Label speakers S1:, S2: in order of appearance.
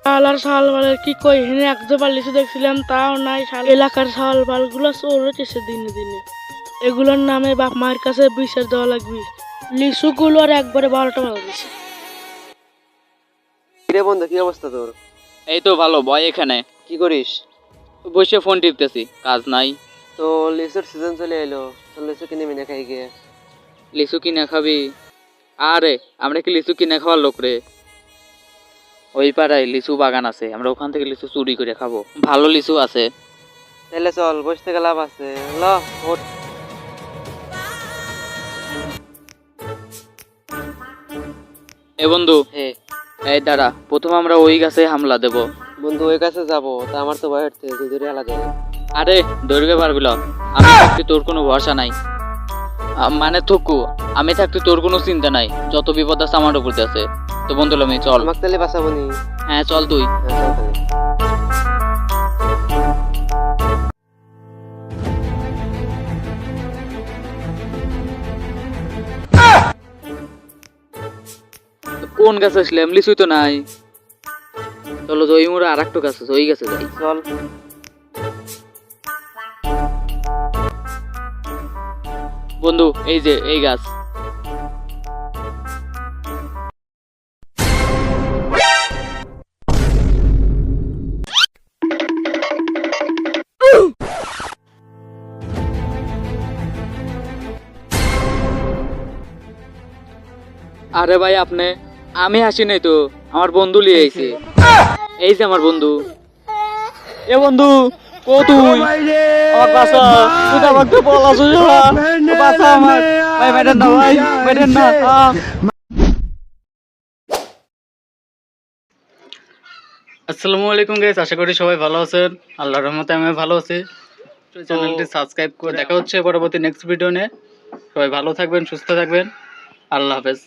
S1: শাল আর শালবালের কি কই হেনে একবার লিচু দেখছিলাম তাও নাই। শাল এলাকার শালবাল গুলো চোর হচ্ছে দিনে দিনে। এগুলোর নামে বাপ মায়ের কাছে বিচার দেওয়া লাগবে। লিচু গুলো আর একবারে 12টা বাজা দিছে।
S2: কিরে বন্ধু, কি অবস্থা তোর?
S3: এই তো ভালো বয়। এখানে
S2: কি করিস?
S3: বসে ফোন টিপতেছি, কাজ নাই।
S2: তো লিচুর সিজন চলে এলো, তো লিচু কিনে মিনে খাই গিয়ে।
S3: লিচু কিনে খাবি? আরে আমরা কি লিচু কিনে খাওয়ার লোক রে? ওই পাড়ায় লিচু বাগান আছে, আমরা ওখান থেকে লিচু চুরি করে খাবো। ভালো লিচু আছে।
S2: তাহলে চল, বসে থেকে লাভ আছে। ল ওঠ।
S3: এ বন্ধু,
S2: হ্যাঁ
S3: এই দাঁড়া, প্রথম আমরা ওই গাছে হামলা দেব।
S2: বন্ধু, ওই কাছে যাবো তা আমার তো ভয় হচ্ছে, তুই ধরে আলাদা।
S3: আরে দৌড়বে পারগুলো, আমি থাকতে তোর কোনো ভরসা নাই। মানে থকু, আমি থাকতে তোর কোনো চিন্তা নাই, যত বিপদ আছে আমার উপর দিয়ে আছে। তো বন্ধু আমি চল।
S2: আমাকে তাহলে বাঁচাবো নি?
S3: হ্যাঁ চল তুই।
S2: হ্যাঁ, চল তাহলে।
S3: কোন গাছে আসলাম? লিচুই তো নাই। চলো তো ওই মোড়ে আর একটা গাছ আছে, ওই গাছে যাই।
S2: চল।
S3: বন্ধু এই যে এই গাছ। আরে ভাই আপনি, আমি হাসি নাই তো, আমার বন্ধু লিয়ে আইছে। এই যে আমার বন্ধু। এ বন্ধু, কো তুই? আমার বাসা, তুই আমাকে বলা সুযোগ বাসা আমার। ভাই বাইরেন না, ভাই বাইরেন না। আসসালামু আলাইকুম গাইস, আশা করি সবাই ভালো আছেন। আল্লাহর রহমতে আমি ভালো আছি। চ্যানেলটি সাবস্ক্রাইব করে দেখা হচ্ছে পরবর্তী নেক্সট ভিডিও নিয়ে। সবাই ভালো থাকবেন, সুস্থ থাকবেন। আল্লাহ হাফেজ।